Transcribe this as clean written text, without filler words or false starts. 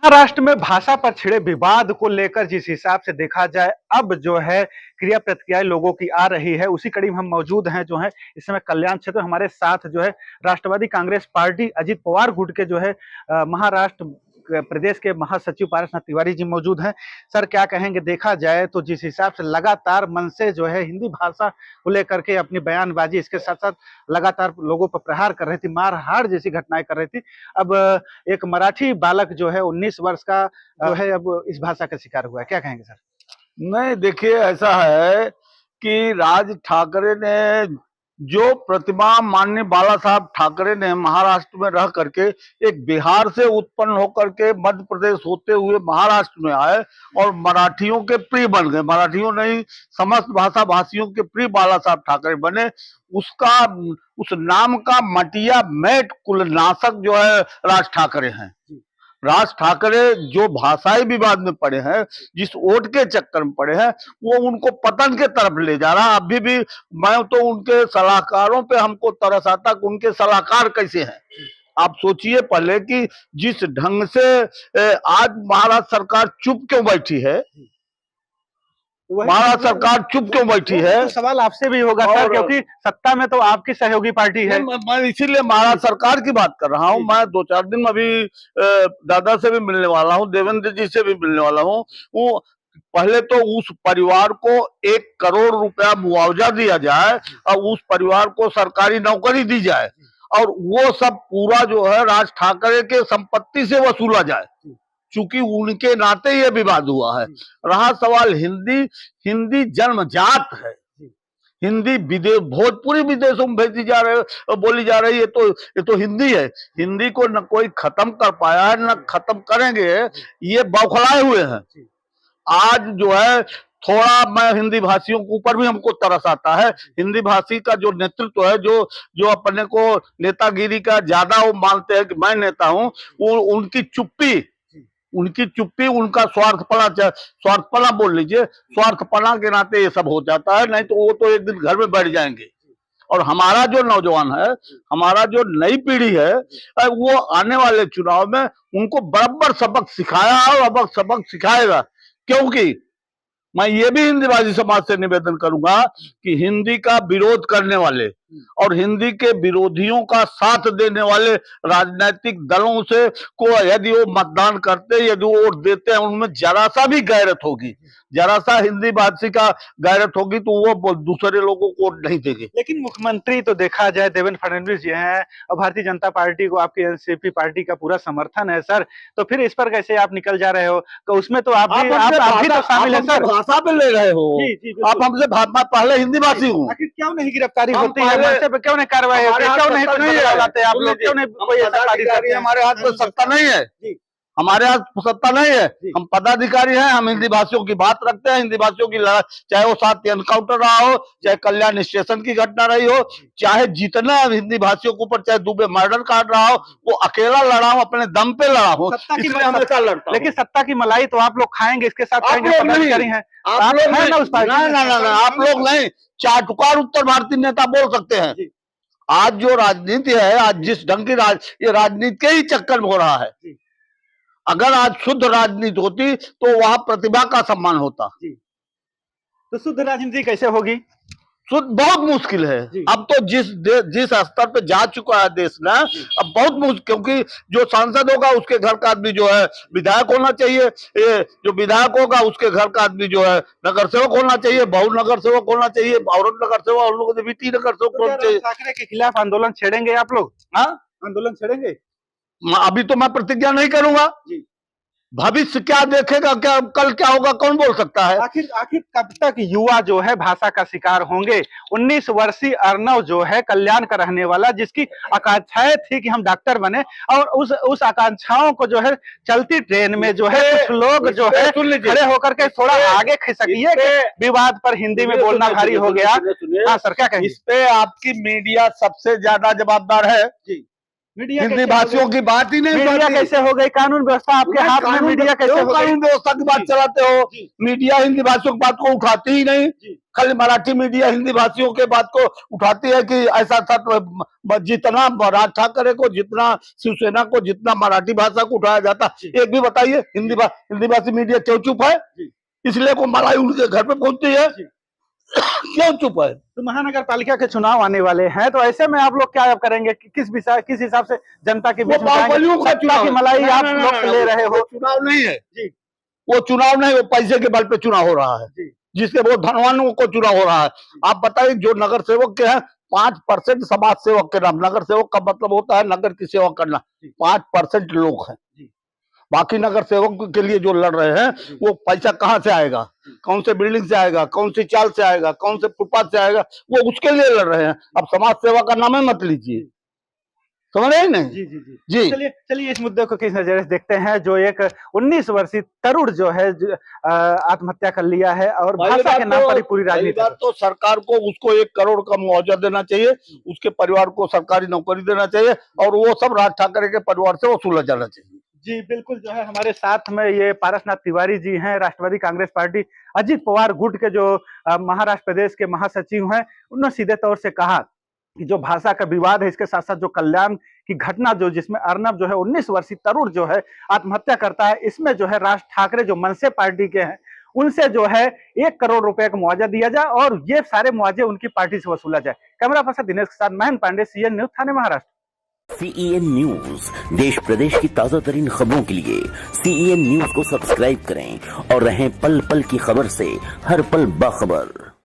महाराष्ट्र में भाषा पर छिड़े विवाद को लेकर जिस हिसाब से देखा जाए, अब जो है क्रिया प्रतिक्रियाएं लोगों की आ रही है, उसी कड़ी में हम मौजूद हैं। जो है इस समय कल्याण क्षेत्र हमारे साथ जो है राष्ट्रवादी कांग्रेस पार्टी अजित पवार गुट के जो है महाराष्ट्र प्रदेश के महासचिव पारसनाथ तिवारी जी मौजूद हैं। सर, क्या कहेंगे? देखा जाए तो जिस हिसाब से लगातार मन से जो है हिंदी भाषा को लेकर के अपनी बयानबाजी, इसके साथ साथ लगातार लोगों पर प्रहार कर रही थी, मारहाड़ जैसी घटनाएं कर रही थी। अब एक मराठी बालक जो है 19 वर्ष का जो है अब इस भाषा का शिकार हुआ है। क्या कहेंगे सर? नहीं, देखिए, ऐसा है कि राज ठाकरे ने जो प्रतिभा माननीय बाला साहब ठाकरे ने महाराष्ट्र में रह करके एक बिहार से उत्पन्न होकर के मध्य प्रदेश होते हुए महाराष्ट्र में आए और मराठियों के प्रिय बन गए। मराठियों नहीं, समस्त भाषा भाषियों के प्रिय बाला साहब ठाकरे बने। उसका उस नाम का मटिया मेट कुलनाशक जो है राज ठाकरे हैं। राज ठाकरे जो भाषाई विवाद में पड़े हैं, जिस वोट के चक्कर में पड़े हैं, वो उनको पतन के तरफ ले जा रहा है। अभी भी मैं तो उनके सलाहकारों पे हमको तरस आता कि उनके सलाहकार कैसे हैं। आप सोचिए पहले कि जिस ढंग से आज महाराष्ट्र सरकार चुप क्यों बैठी है, महाराष्ट्र सरकार चुप क्यों बैठी है। तो सवाल आपसे भी होगा सर, क्योंकि सत्ता में तो आपकी सहयोगी पार्टी है। मैं इसीलिए महाराष्ट्र सरकार की बात कर रहा हूँ। मैं 2-4 दिन में अभी दादा से भी मिलने वाला हूँ, देवेंद्र जी से भी मिलने वाला हूँ। वो पहले तो उस परिवार को 1 करोड़ रुपया मुआवजा दिया जाए और उस परिवार को सरकारी नौकरी दी जाए और वो सब पूरा जो है राज ठाकरे के संपत्ति से वसूला जाए, चूंकि उनके नाते ये विवाद हुआ है। रहा सवाल हिंदी जन्मजात है। हिंदी भोजपुरी विदेशों में भेजी जा रही, बोली जा रही है, ये तो हिंदी है। हिंदी को न कोई खत्म कर पाया है, न खत्म करेंगे। ये बौखलाए हुए हैं। आज जो है थोड़ा मैं हिंदी भाषियों के ऊपर भी हमको तरस आता है। हिंदी भाषी का जो नेतृत्व है, जो अपने को नेतागिरी का ज्यादा वो मानते हैं कि मैं नेता हूं, वो उनकी चुप्पी, उनका स्वार्थपना बोल लीजिए, स्वार्थपना के नाते ये सब हो जाता है। नहीं तो वो तो एक दिन घर में बैठ जाएंगे। और हमारा जो नौजवान है, हमारा जो नई पीढ़ी है, वो आने वाले चुनाव में उनको बराबर सबक सिखाया और सबक सिखाएगा। क्योंकि मैं ये भी हिंदी भाषी समाज से निवेदन करूंगा कि हिंदी का विरोध करने वाले और हिंदी के विरोधियों का साथ देने वाले राजनीतिक दलों से को यदि वो मतदान करते, यदि वो वोट देते हैं, उनमें जरा सा भी गैरत होगी, जरा सा हिंदी भाषी का गैरत होगी, तो वो दूसरे लोगों को वोट नहीं देंगे। लेकिन मुख्यमंत्री तो देखा जाए देवेंद्र फडणवीस जी हैं और भारतीय जनता पार्टी को, आपकी एनसीपी पार्टी का पूरा समर्थन है सर। तो फिर इस पर कैसे आप निकल जा रहे हो? तो उसमें तो आप भी तो शामिल है सर। भाषा पे ले रहे हो आप हमसे। पहले हिंदी भाषी हूँ। आखिर क्यों नहीं गिरफ्तारी होती है? पे क्यों नहीं कार्रवाई होती है? क्यों नहीं लाते आप लोग? क्यों नहीं कोई ऐसा कार्य? हमारे हाथ में सत्ता नहीं है, हमारे हाथ सत्ता नहीं है। हम पदाधिकारी हैं। हम हिंदी भाषियों की बात रखते हैं। हिंदी भाषियों की लड़ाई, चाहे वो 7 एनकाउंटर रहा हो, चाहे कल्याण स्टेशन की घटना रही हो, चाहे जितना हिंदी भाषियों के ऊपर चाहे दुबे मर्डर काट रहा हो, वो अकेला लड़ा हो, अपने दम पे लड़ा हो, इसलिए हमेशा लड़ता। लेकिन सत्ता की मलाई तो आप लोग खाएंगे, इसके साथ आप लोग नहीं, चाटुकार उत्तर भारतीय नेता बोल सकते हैं। आज जो राजनीति है, आज जिस ढंग की ये राजनीति के ही चक्कर में हो रहा है। अगर आज शुद्ध राजनीति होती तो वहां प्रतिभा का सम्मान होता। तो शुद्ध राजनीति कैसे होगी? शुद्ध बहुत मुश्किल है। अब तो जिस स्तर पे जा चुका है देश ना, अब बहुत मुश्किल, क्योंकि जो सांसद होगा उसके घर का आदमी जो है विधायक होना चाहिए, ये जो विधायक होगा उसके घर का आदमी जो है नगर सेवक होना चाहिए, बहु नगर सेवक होना चाहिए, औरत नगर सेवक, और लोगों ने भी नगर सेवक होना चाहिए। ठाकरे के खिलाफ आंदोलन छेड़ेंगे आप लोग? हाँ, आंदोलन छेड़ेंगे। अभी तो मैं प्रतिज्ञा नहीं करूंगा। भविष्य क्या देखेगा, क्या कल क्या होगा, कौन बोल सकता है। आखिर कब तक युवा जो है भाषा का शिकार होंगे? 19 वर्षीय अर्नव जो है कल्याण का रहने वाला, जिसकी आकांक्षाएं थी कि हम डॉक्टर बने, और उस आकांक्षाओं को जो है चलती ट्रेन में जो है कुछ लोग जो है खड़े होकर के थोड़ा आगे खिसकिए कि विवाद पर हिंदी में बोलना भारी हो गया। हाँ सर, क्या कहेंगे? इस पे आपकी मीडिया सबसे ज्यादा जवाबदार है। मीडिया हिंदी कैसे भाषियों की बात ही नहीं मीडिया करती। कैसे हो गई? कानून व्यवस्था आपके हाथ में, मीडिया कैसे क्यों हो गई? कानून व्यवस्था की बात जी। चलाते हो? जी। मीडिया हिंदी भाषियों की बात को उठाती ही नहीं। जी। खाली मराठी मीडिया हिंदी भाषियों के बात को उठाती है कि ऐसा था। तो जितना राज ठाकरे को, जितना शिवसेना को, जितना मराठी भाषा को उठाया जाता, एक भी बताइए हिंदी भाषी मीडिया क्यों चुप है? इसलिए को मलाई उनके घर पे पहुंचती है, क्यों चुप है? तो महानगर पालिका के चुनाव आने वाले हैं, तो ऐसे में आप लोग क्या करेंगे? किस हिसाब से जनता के बीच में बाहुबलियों का सत्ता की मलाई आप लोग ले रहे हो? चुनाव नहीं है जी। वो चुनाव नहीं, वो पैसे के बल पे चुनाव हो रहा है। जिसके वो धनवानों को चुनाव हो रहा है। आप बताइए, जो नगर सेवक के हैं 5% समाज सेवक के नाम। नगर सेवक का मतलब होता है नगर की सेवा करना। 5% लोग हैं, बाकी नगर सेवक के लिए जो लड़ रहे हैं वो पैसा कहाँ से आएगा? कौन से बिल्डिंग से आएगा? कौन सी चाल से आएगा? कौन से फुटपाथ से आएगा? वो उसके लिए लड़ रहे हैं। अब समाज सेवा का नाम ही मत लीजिए, समझ रहे हैं नहीं? जी जी जी जी। चलिए इस मुद्दे को किस नजर से देखते हैं, जो एक 19 वर्षीय तरुण जो है आत्महत्या कर लिया है और भाषा के नाम पर ही पूरी राजनीति। तो सरकार को उसको 1 करोड़ का मुआवजा देना चाहिए, उसके परिवार को सरकारी नौकरी देना चाहिए और वो सब राज ठाकरे के परिवार से वसूला जाना चाहिए। जी बिल्कुल। जो है हमारे साथ में ये पारसनाथ तिवारी जी हैं, राष्ट्रवादी कांग्रेस पार्टी अजित पवार गुट के जो महाराष्ट्र प्रदेश के महासचिव हैं। उन्होंने सीधे तौर से कहा कि जो भाषा का विवाद है, इसके साथ साथ जो कल्याण की घटना जो जिसमें अर्नब जो है 19 वर्षीय तरुण जो है आत्महत्या करता है, इसमें जो है राज ठाकरे जो मनसे पार्टी के हैं उनसे जो है 1 करोड़ रुपए का मुआवजा दिया जाए और ये सारे मुआवजे उनकी पार्टी से वसूला जाए। कैमरा पर्सन दिनेश के साथ महन पांडे, सीएन न्यूज, थाने, महाराष्ट्र। CEN न्यूज देश प्रदेश की ताजा तरीन खबरों के लिए CEN न्यूज को सब्सक्राइब करें और रहें पल पल की खबर से हर पल बाखबर।